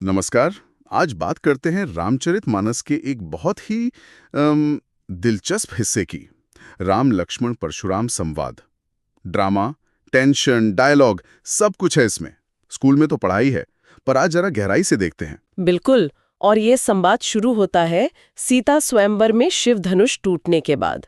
नमस्कार। आज बात करते हैं रामचरितमानस के एक बहुत ही दिलचस्प हिस्से की। राम लक्ष्मण परशुराम संवाद। ड्रामा, टेंशन, डायलॉग, सब कुछ है इसमें। स्कूल में तो पढ़ाई है, पर आज जरा गहराई से देखते हैं। बिल्कुल। और ये संवाद शुरू होता है सीता स्वयंवर में शिव धनुष टूटने के बाद।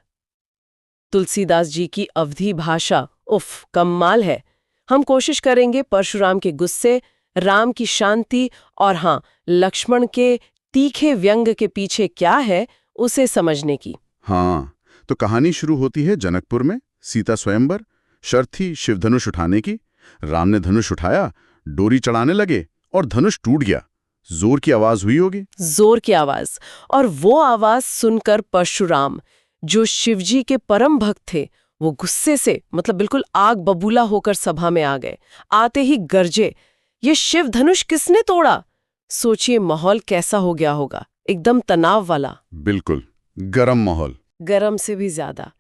तुलसीदास जी की अवधी भाषा उफ कमाल है। हम कोशिश करेंगे परशुराम के गुस्से, राम की शांति और हाँ, लक्ष्मण के तीखे व्यंग के पीछे क्या है उसे समझने की। हाँ, तो कहानी शुरू होती है जनकपुर में। सीता स्वयंवर। शर्त थी शिव धनुष उठाने की। राम ने धनुष उठाया, डोरी चढ़ाने लगे और धनुष टूट गया। जोर की आवाज हुई होगी। जोर की आवाज। और वो आवाज सुनकर परशुराम, जो शिवजी के परम भक्त थे, वो गुस्से से मतलब बिल्कुल आग बबूला होकर सभा में आ गए। आते ही गरजे, ये शिव धनुष किसने तोड़ा? सोचिए माहौल कैसा हो गया होगा, एकदम तनाव वाला। बिल्कुल, गरम माहौल। गरम से भी ज्यादा।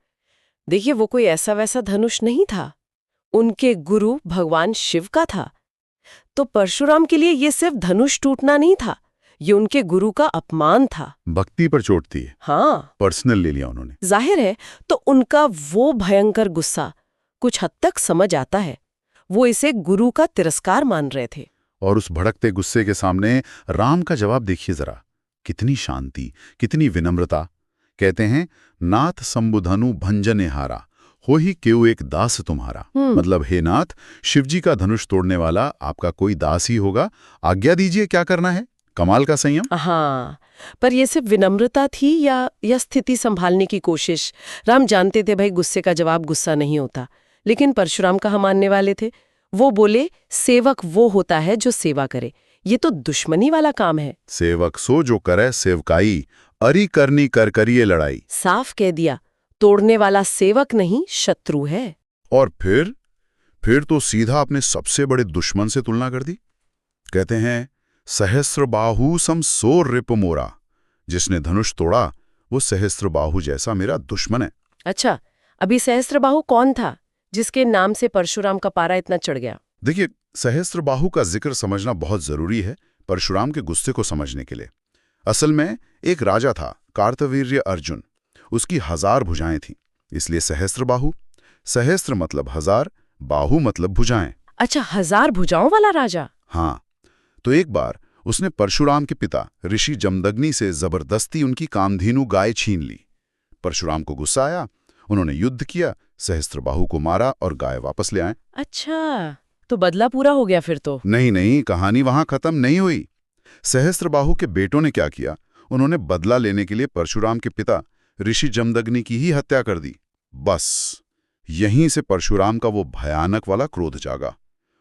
देखिए, वो कोई ऐसा वैसा धनुष नहीं था, उनके गुरु भगवान शिव का था। तो परशुराम के लिए ये सिर्फ धनुष टूटना नहीं था, ये उनके गुरु का अपमान था। भक्ति पर चोट थी। हाँ, पर्सनल ले लिया उन्होंने। जाहिर है। तो उनका वो भयंकर गुस्सा कुछ हद तक समझ आता है। वो इसे गुरु का तिरस्कार मान रहे थे। और उस भड़कते गुस्से के सामने राम का जवाब देखिए जरा। कितनी शांति, कितनी विनम्रता। कहते हैं, नाथ संबुधनु भंजने हारा, हो ही केउ एक दास तुम्हारा। मतलब, हे नाथ, शिवजी का धनुष तोड़ने वाला आपका कोई दास ही होगा। आज्ञा दीजिए, क्या करना है। कमाल का संयम। हाँ, पर ये सिर्फ विनम्रता थी या स्थिति संभालने की कोशिश? राम जानते थे भाई, गुस्से का जवाब गुस्सा नहीं होता। लेकिन परशुराम कहाँ मानने वाले थे। वो बोले, सेवक वो होता है जो सेवा करे, ये तो दुश्मनी वाला काम है। सेवक सो जो करे सेवकाई, अरी करनी कर करिए लड़ाई। साफ कह दिया, तोड़ने वाला सेवक नहीं शत्रु है। और फिर तो सीधा अपने सबसे बड़े दुश्मन से तुलना कर दी। कहते हैं, सहस्त्र बाहु सम सो रिप मोरा। जिसने धनुष तोड़ा वो सहस्त्र बाहु जैसा मेरा दुश्मन है। अच्छा, अभी सहस्त्रबाहु कौन था जिसके नाम से परशुराम का पारा इतना चढ़ गया? देखिए, सहस्त्र बाहु का जिक्र समझना बहुत जरूरी है परशुराम के गुस्से को समझने के लिए। असल में एक राजा था, कार्तवीर्य अर्जुन। उसकी 1000 भुजाएं थीं, इसलिए सहस्त्र बाहु। सहस्त्र मतलब 1000, बाहु मतलब भुजाएं। अच्छा, 1000 भुजाओं वाला राजा। हाँ, तो एक बार उसने परशुराम के पिता ऋषि जमदग्नि से जबरदस्ती उनकी कामधेनु गाय छीन ली। परशुराम को गुस्सा आया, उन्होंने युद्ध किया, सहस्त्रबाहु को मारा और गाय वापस ले आए। अच्छा, तो बदला पूरा हो गया फिर तो? नहीं, कहानी वहां खत्म नहीं हुई। सहस्त्रबाहु के बेटों ने क्या किया, उन्होंने बदला लेने के लिए परशुराम के पिता ऋषि जमदग्नि की ही हत्या कर दी। बस यहीं से परशुराम का वो भयानक वाला क्रोध जागा।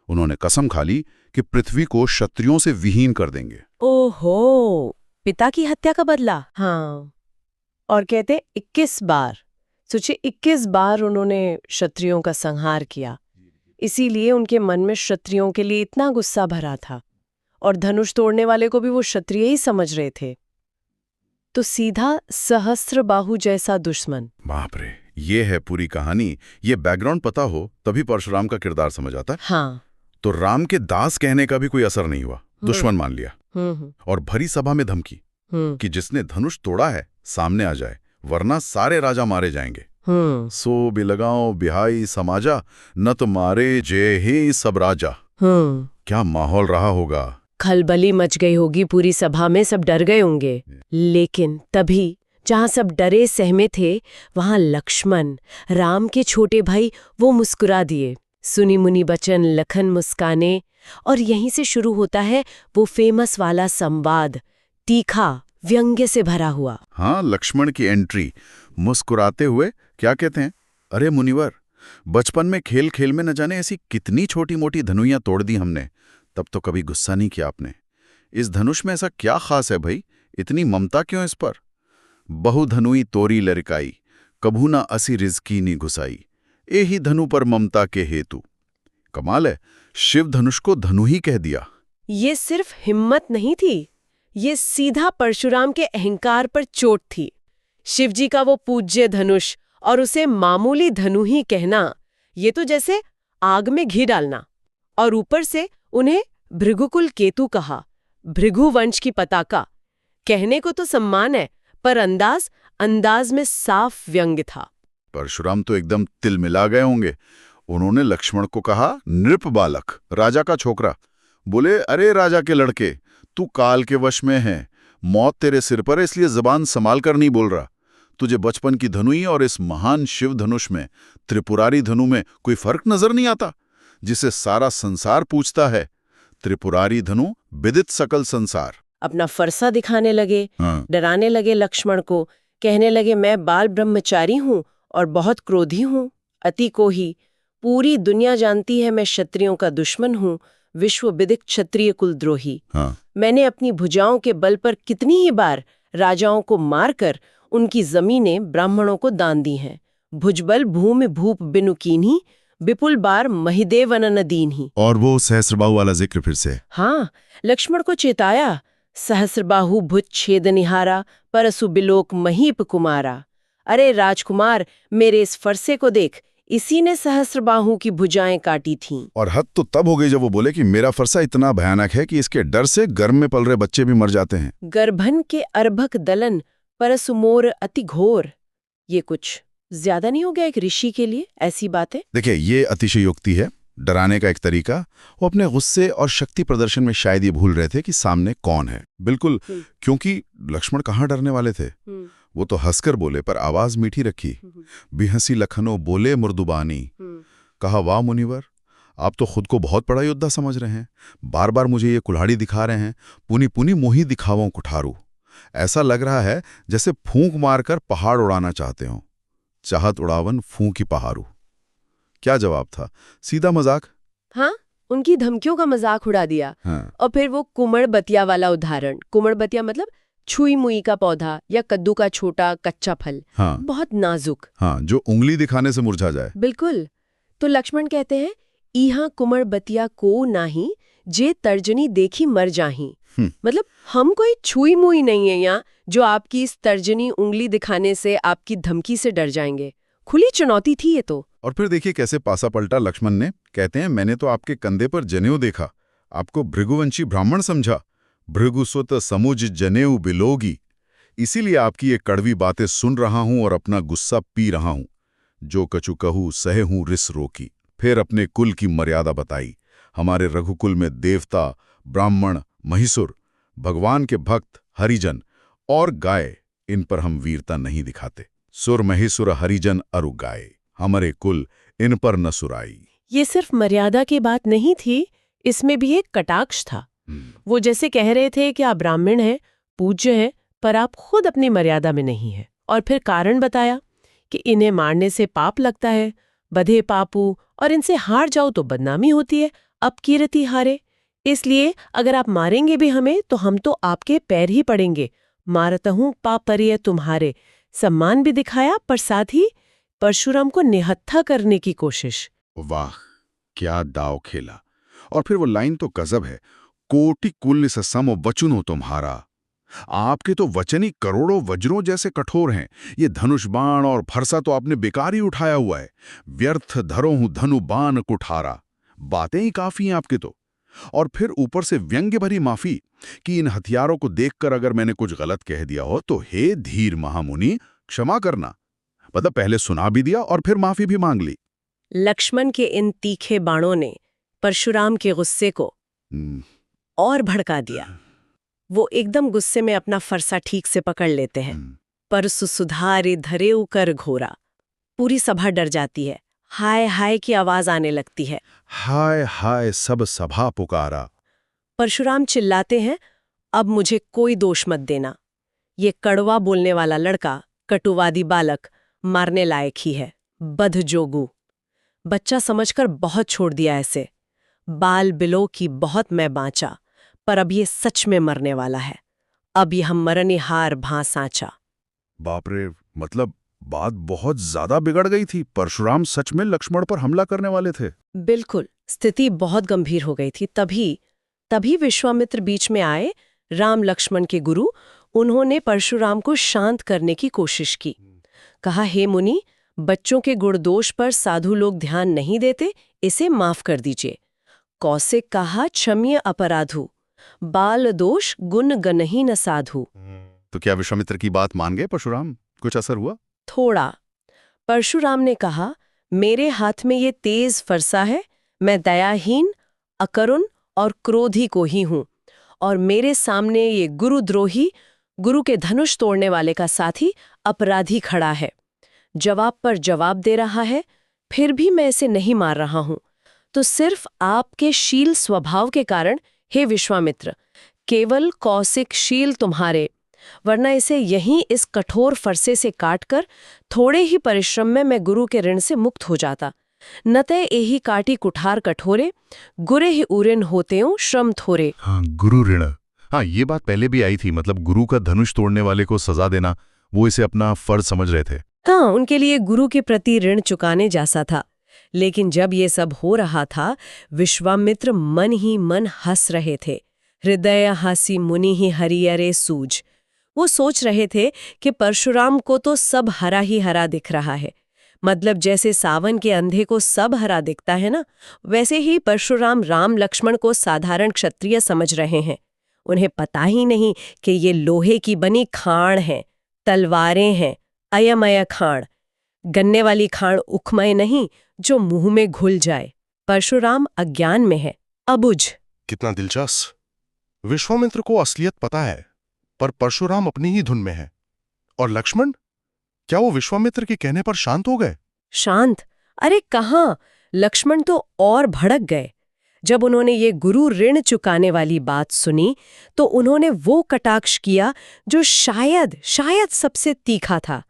उन्होंने कसम खा ली कि पृथ्वी को क्षत्रियों से विहीन कर देंगे। ओहो, पिता की हत्या का बदला। हाँ, और कहते 21 बार। सोचिए, 21 बार उन्होंने क्षत्रियों का संहार किया। इसीलिए उनके मन में क्षत्रियों के लिए इतना गुस्सा भरा था, और धनुष तोड़ने वाले को भी वो क्षत्रिय ही समझ रहे थे। तो सीधा सहस्त्रबाहु जैसा दुश्मन। बाप रे, ये है पूरी कहानी। ये बैकग्राउंड पता हो तभी परशुराम का किरदार समझ आता है। हाँ। तो राम के दास कहने का भी कोई असर नहीं हुआ, दुश्मन मान लिया। और भरी सभा में धमकी कि जिसने धनुष तोड़ा है सामने आ जाए, वरना सारे राजा मारे जाएंगे। सो बिलगाओ बिहाई समाजा, न तो मारे जय ही सब राजा। क्या माहौल रहा होगा। खलबली मच गई होगी पूरी सभा में, सब डर गए होंगे। लेकिन तभी जहां सब डरे सहमे थे, वहां लक्ष्मण, राम के छोटे भाई, वो मुस्कुरा दिए। सुनी मुनि बचन लखन मुस्काने। और यहीं से शुरू होता है वो फेमस वाला संवाद, तीखा, व्यंग्य से भरा हुआ। हाँ, लक्ष्मण की एंट्री मुस्कुराते हुए क्या कहते हैं, अरे मुनिवर, बचपन में खेल खेल में न जाने ऐसी कितनी छोटी मोटी धनुइयां तोड़ दी हमने, तब तो कभी गुस्सा नहीं किया आपने। इस धनुष में ऐसा क्या खास है भाई, इतनी ममता क्यों इस पर। बहु धनुई तोरी लड़काई, कभू ना असी रिजकी नी घुसाई, एही धनु पर ममता के हेतु। कमाल है, शिव धनुष को धनु ही कह दिया। ये सिर्फ हिम्मत नहीं थी, ये सीधा परशुराम के अहंकार पर चोट थी। शिवजी का वो पूज्य धनुष और उसे मामूली धनु ही कहना, ये तो जैसे आग में घी डालना। और ऊपर से उन्हें भृगुकुल केतु कहा, भृगुवंश की पताका। कहने को तो सम्मान है, पर अंदाज में साफ व्यंग्य था। परशुराम तो एकदम तिलमिला गए होंगे। उन्होंने लक्ष्मण को कहा, नृप बालक, राजा का छोकरा। बोले, अरे राजा के लड़के, तू काल के वश में है, मौत तेरे सिर पर है, इसलिए जबान संभाल कर नहीं बोल रहा। तुझे बचपन की धनुई और इस महान शिव धनुष में, त्रिपुरारी धनु में कोई फर्क नजर नहीं आता, जिसे सारा संसार पूछता है। त्रिपुरारी धनु विदित सकल संसार। अपना फरसा दिखाने लगे, हाँ। डराने लगे लक्ष्मण को, कहने लगे, मैं बाल ब्रह्मचारी हूँ और बहुत क्रोधी हूँ, अति को ही। पूरी दुनिया जानती है मैं क्षत्रियों का दुश्मन हूँ, विश्व विदित क्षत्रिय कुलद्रोही। हाँ। मैंने अपनी भुजाओं के बल पर कितनी ही बार राजाओं को मारकर उनकी जमीनें ब्राह्मणों को दान दी हैं। भुजबल भूमि भूप बिनु कीन्ही, विपुल बार महिदेव अनन दीन्ही। और वो सहस्रबाहु वाला जिक्र फिर से। हाँ, लक्ष्मण को चेताया, सहस्रबाहु भुज छेद निहारा, परसु बिलोक महीप कुमारा। अरे राजकुमार, मेरे इस फरसे को देख, इसी ने सहस्रबाहु की भुजाएं काटी थीं। और हद तो तब हो गई जब वो बोले कि मेरा फरसा इतना भयानक है कि इसके डर से गर्भ में पल रहे बच्चे भी मर जाते हैं। गर्भन के अर्भक दलन, परसु मोर अति घोर। ये कुछ ज्यादा नहीं हो गया एक ऋषि के लिए ऐसी बातें? देखिए, ये अतिशयोक्ति है, डराने का एक तरीका। वो अपने गुस्से और शक्ति प्रदर्शन में शायद ये भूल रहे थे कि सामने कौन है। बिल्कुल, क्योंकि लक्ष्मण कहाँ डरने वाले थे। वो तो हंसकर बोले, पर आवाज मीठी रखी। बिहसी लखनो बोले मृदुबानी। कहा, वाह मुनिवर, आप तो खुद को बहुत बड़ा योद्धा समझ रहे हैं। बार बार मुझे ये कुल्हाड़ी दिखा रहे हैं, पुनी पुनी मोही दिखावों कुठारू। ऐसा लग रहा है जैसे फूंक मारकर पहाड़ उड़ाना चाहते हो। चाहत उड़ावन फूंकी पहाड़ू। क्या जवाब था? सीधा मजाक। हाँ, उनकी धमकियों का मजाक उड़ा दिया। हाँ। और फिर वो कुमड़ बतिया वाला उदाहरण। कुमड़ बतिया मतलब छुई मुई का पौधा या कद्दू का छोटा कच्चा फल। हाँ। बहुत नाजुक। हाँ, जो उंगली दिखाने से मुरझा जाए। बिल्कुल। तो लक्ष्मण कहते हैं, इहा कुमड़ बतिया को नाही, जे तर्जनी देखी मर जाही। मतलब हम कोई छुई मुई नहीं है यहाँ, जो आपकी इस तर्जनी उंगली दिखाने से, आपकी धमकी से डर जाएंगे। खुली चुनौती थी ये तो। और फिर देखिए कैसे पासा पलटा लक्ष्मण ने। कहते हैं, मैंने तो आपके कंधे पर जनेऊ देखा, आपको भृगुवंशी ब्राह्मण समझा। भृगुसुत समुज जनेऊ बिलोगी। इसीलिए आपकी ये कड़वी बातें सुन रहा हूं और अपना गुस्सा पी रहा हूं। जो कछु कहूं सहे हूं रिस रोकी। फिर अपने कुल की मर्यादा बताई। हमारे रघुकुल में देवता, ब्राह्मण, महिषुर, भगवान के भक्त, हरिजन और गाय, इन पर हम वीरता नहीं दिखाते। सुर महिषुर हरिजन अरु गाय, हमारे कुल इन पर न सुराई। ये सिर्फ मर्यादा की बात नहीं थी, इसमें भी एक कटाक्ष था। वो जैसे कह रहे थे कि आप ब्राह्मण हैं, पूज्य हैं, पर आप खुद अपनी मर्यादा में नहीं हैं। और फिर कारण बताया कि इन्हें मारने से पाप लगता है, बधे पापू, और इनसे हार जाओ तो बदनामी होती है, अब कीर्ति हारे। इसलिए अगर आप मारेंगे भी हमें तो हम तो आपके पैर ही पड़ेंगे। मारतहूं पापरिय तुम्हारे। सम्मान भी दिखाया, पर साथ ही परशुराम को निहत्था करने की कोशिश। वाह, क्या दाव खेला। और फिर वो लाइन तो गजब है, कोटि कुल सम वचनो तुम्हारा। आपके तो वचन ही करोड़ों वज्रों जैसे कठोर हैं। ये धनुष बाण और फरसा तो आपने बेकार ही उठाया हुआ है। व्यर्थ धरो हूं धनु बाण कुठारा। बातें ही काफी हैं आपके तो। और फिर ऊपर से व्यंग्य भरी माफी कि इन हथियारों को देखकर अगर मैंने कुछ गलत कह दिया हो तो हे धीर महामुनि क्षमा करना। मतलब पहले सुना भी दिया और फिर माफी भी मांग ली। लक्ष्मण के इन तीखे बाणों ने परशुराम के गुस्से को और भड़का दिया। वो एकदम गुस्से में अपना फरसा ठीक से पकड़ लेते हैं। परसु सुधारे धरेउ कर घोरा। पूरी सभा डर जाती है। हाय हाय की आवाज आने लगती है। हाय हाय सब सभा पुकारा। परशुराम चिल्लाते हैं, अब मुझे कोई दोष मत देना। ये कड़वा बोलने वाला लड़का, कटुवादी बालक, मारने लायक ही है। बध जोगू। बच्चा समझकर बहुत छोड़ दिया ऐसे। बाल बिलो की बहुत मैं बाँचा, पर अब ये सच में मरने वाला है। अब ये हम मरने हार भां सांचा। बाप रे, मतलब बात बहुत ज्यादा बिगड़ गई थी। परशुराम सच में लक्ष्मण पर हमला करने वाले थे। बिल्कुल, स्थिति बहुत गंभीर हो गई थी। तभी विश्वामित्र बीच में आए, राम लक्ष्मण के गुरु। उन्होंने परशुराम को शांत करने की कोशिश की। कहा, हे मुनि, बच्चों के गुणदोष पर साधु लोग ध्यान नहीं देते, इसे माफ कर दीजिए। कौशिक कहा, क्षम्य अपराधु। बाल दोष गुण गनहि न साधु। तो क्या विश्वामित्र की बात मान गए परशुराम? कुछ असर हुआ? थोड़ा। परशुराम ने कहा, मेरे हाथ में ये तेज फरसा है, मैं दयाहीन, अकरुण और क्रोधी को ही हूं, और मेरे सामने ये गुरुद्रोही, गुरु के धनुष तोड़ने वाले का साथी अपराधी खड़ा है। जवाब पर जवाब दे रहा है, फिर भी मैं इसे नहीं मार रहा हूं। तो सिर्फ आपके शील स्वभाव के कारण, हे विश्वामित्र, केवल कौशिक शील तुम्हारे, वरना इसे यहीं इस कठोर फरसे से काटकर थोड़े ही परिश्रम में मैं गुरु के ऋण से मुक्त हो जाता। नतः एही काटी कुठार कठोरे, गुरे ही उरिन होतेऊं श्रम थोरे। हाँ, गुरु ऋण। हाँ, ये बात पहले भी आई थी, मतलब गुरु का धनुष तोड़ने वाले को सजा देना, वो इसे अपना फर्ज समझ रहे थे। हाँ, उनके लिए गुरु के प्रति ऋण चुकाने जैसा था। लेकिन जब ये सब हो रहा था, विश्वामित्र मन ही मन हंस रहे थे। हृदय हासी मुनि ही हरियरे सूझ। वो सोच रहे थे कि परशुराम को तो सब हरा ही हरा दिख रहा है। मतलब जैसे सावन के अंधे को सब हरा दिखता है ना, वैसे ही परशुराम राम लक्ष्मण को साधारण क्षत्रिय समझ रहे हैं। उन्हें पता ही नहीं कि ये लोहे की बनी खाण है, तलवारें हैं, अयमय खाण, गन्ने वाली खाण उखमय नहीं जो मुंह में घुल जाए। परशुराम अज्ञान में है, अबुझ। कितना दिलचस्प। विश्वामित्र को असलियत पता है, पर परशुराम अपनी ही धुन में है। और लक्ष्मण, क्या वो विश्वामित्र के कहने पर शांत हो गए? शांत? अरे कहाँ, लक्ष्मण तो और भड़क गए। जब उन्होंने ये गुरु ऋण चुकाने वाली बात सुनी, तो उन्होंने वो कटाक्ष किया जो शायद सबसे तीखा था।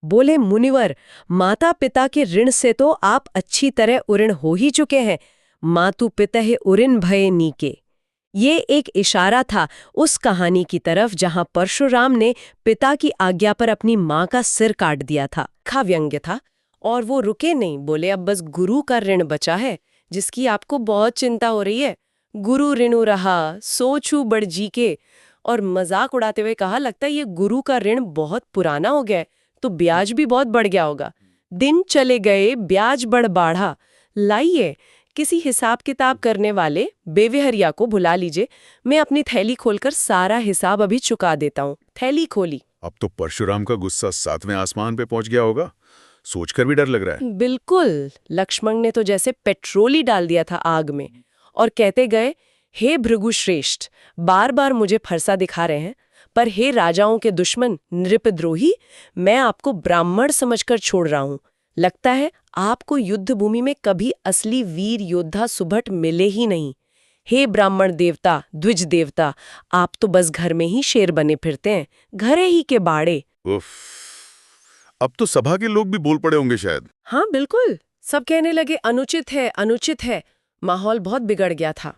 बोले, मुनिवर, माता पिता के ऋण से तो आप अच्छी तरह उऋण हो ही चुके हैं। मातु पितः उऋण भये नीके। ये एक इशारा था उस कहानी की तरफ जहां परशुराम ने पिता की आज्ञा पर अपनी मां का सिर काट दिया था। खा व्यंग्य था। और वो रुके नहीं, बोले, अब बस गुरु का ऋण बचा है, जिसकी आपको बहुत चिंता हो रही है। गुरु ऋणु रहा, सोचू बड़ जी के। और मजाक उड़ाते हुए कहा, लगता है ये गुरु का ऋण बहुत पुराना हो गया है, तो ब्याज भी बहुत बढ़ गया होगा। दिन चले गए, ब्याज बढ़ बाढ़ा। लाइए, किसी हिसाब किताब करने वाले बेविहरिया को बुला लीजिए, मैं अपनी थैली खोलकर सारा हिसाब अभी चुका देता हूँ। थैली खोली। अब तो परशुराम का गुस्सा 7वें आसमान पे पहुंच गया होगा। सोचकर भी डर लग रहा है। बिल्कुल। लक्ष्मण ने तो जैसे पेट्रोल ही डाल दिया था आग में, और कहते गए, हे भृगुश्रेष्ठ, बार बार मुझे फरसा दिखा रहे हैं, पर हे राजाओं के दुश्मन नृपद्रोही, मैं आपको ब्राह्मण समझकर छोड़ रहा हूं। लगता है आपको युद्ध भूमि में कभी असली वीर योद्धा सुभट मिले ही नहीं। हे ब्राह्मण देवता, द्विज देवता, आप तो बस घर में ही शेर बने फिरते हैं, घरे ही के बाड़े। उफ, अब तो सभा के लोग भी बोल पड़े होंगे शायद। हाँ बिल्कुल, सब कहने लगे अनुचित है, अनुचित है। माहौल बहुत बिगड़ गया था।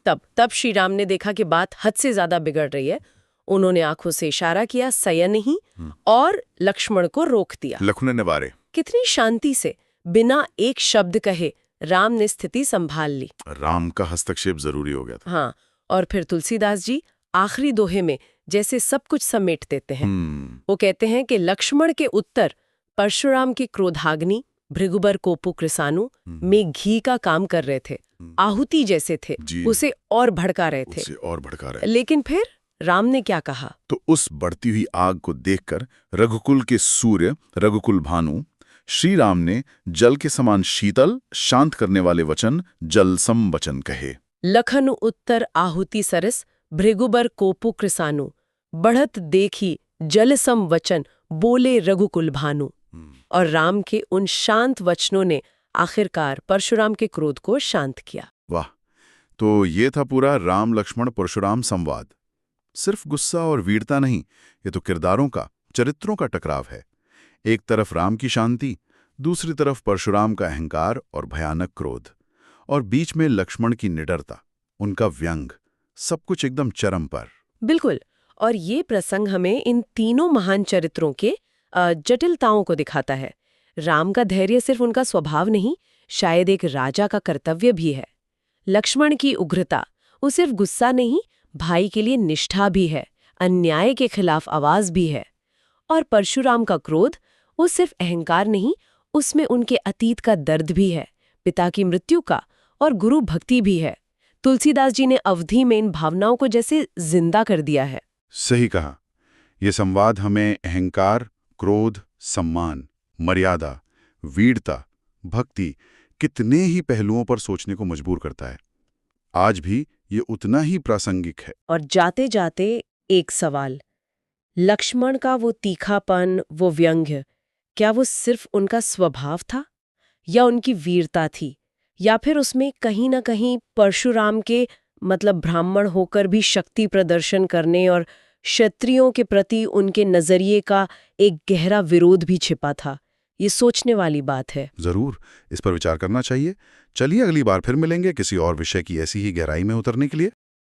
तब श्री राम ने देखा कि बात हद से ज्यादा बिगड़ रही है। उन्होंने आंखों से इशारा किया, सयन ही, और लक्ष्मण को रोक दिया। लखनऊ ने बारे। कितनी शांति से, बिना एक शब्द कहे राम ने स्थिति संभाल ली। राम का हस्तक्षेप जरूरी हो गया था। हाँ, और फिर तुलसीदास जी आखिरी दोहे में जैसे सब कुछ समेट देते हैं। वो कहते हैं कि लक्ष्मण के उत्तर परशुराम की क्रोधाग्नि, भृगुबर कोपु कृसानु में घी का काम कर रहे थे, आहुति जैसे थे, उसे और भड़का रहे थे। लेकिन फिर राम ने क्या कहा? तो उस बढ़ती हुई आग को देखकर रघुकुल के सूर्य, रघुकुल भानु, श्री राम ने जल के समान शीतल, शांत करने वाले वचन, जलसम वचन कहे। लखनु उत्तर आहुति सरस, भृगुबर कोपु कृसानु, बढ़त देखी जलसम वचन, बोले रघुकुल भानु। और राम के उन शांत वचनों ने आखिरकार परशुराम के क्रोध को शांत किया। वाह, तो ये था पूरा राम लक्ष्मण परशुराम संवाद। सिर्फ गुस्सा और वीरता नहीं, ये तो किरदारों का, चरित्रों का टकराव है। एक तरफ राम की शांति, दूसरी तरफ परशुराम का अहंकार और भयानक क्रोध, और बीच में लक्ष्मण की निडरता, उनका व्यंग, सब कुछ एकदम चरम पर। बिल्कुल। और ये प्रसंग हमें इन तीनों महान चरित्रों के जटिलताओं को दिखाता है। राम का धैर्य सिर्फ उनका स्वभाव नहीं, शायद एक राजा का कर्तव्य भी है। लक्ष्मण की उग्रता, वो सिर्फ गुस्सा नहीं, भाई के लिए निष्ठा भी है, अन्याय के खिलाफ आवाज भी है। और परशुराम का क्रोध, वो सिर्फ अहंकार नहीं, उसमें उनके अतीत का दर्द भी है, पिता की मृत्यु का, और गुरु भक्ति भी है। तुलसीदास जी ने अवधि में इन भावनाओं को जैसे जिंदा कर दिया है। सही कहा। ये संवाद हमें अहंकार, क्रोध, सम्मान, मर्यादा, वीरता, भक्ति कितने ही पहलुओं पर सोचने को मजबूर करता है। आज भी ये उतना ही प्रासंगिक है। और जाते जाते एक सवाल, लक्ष्मण का वो तीखापन, वो व्यंग्य, क्या वो सिर्फ उनका स्वभाव था या उनकी वीरता थी, या फिर उसमें कहीं ना कहीं परशुराम के मतलब ब्राह्मण होकर भी शक्ति प्रदर्शन करने और क्षत्रियों के प्रति उनके नजरिए का एक गहरा विरोध भी छिपा था? ये सोचने वाली बात है। जरूर, इस पर विचार करना चाहिए। चलिए अगली बार फिर मिलेंगे किसी और विषय की ऐसी ही गहराई में उतरने के लिए।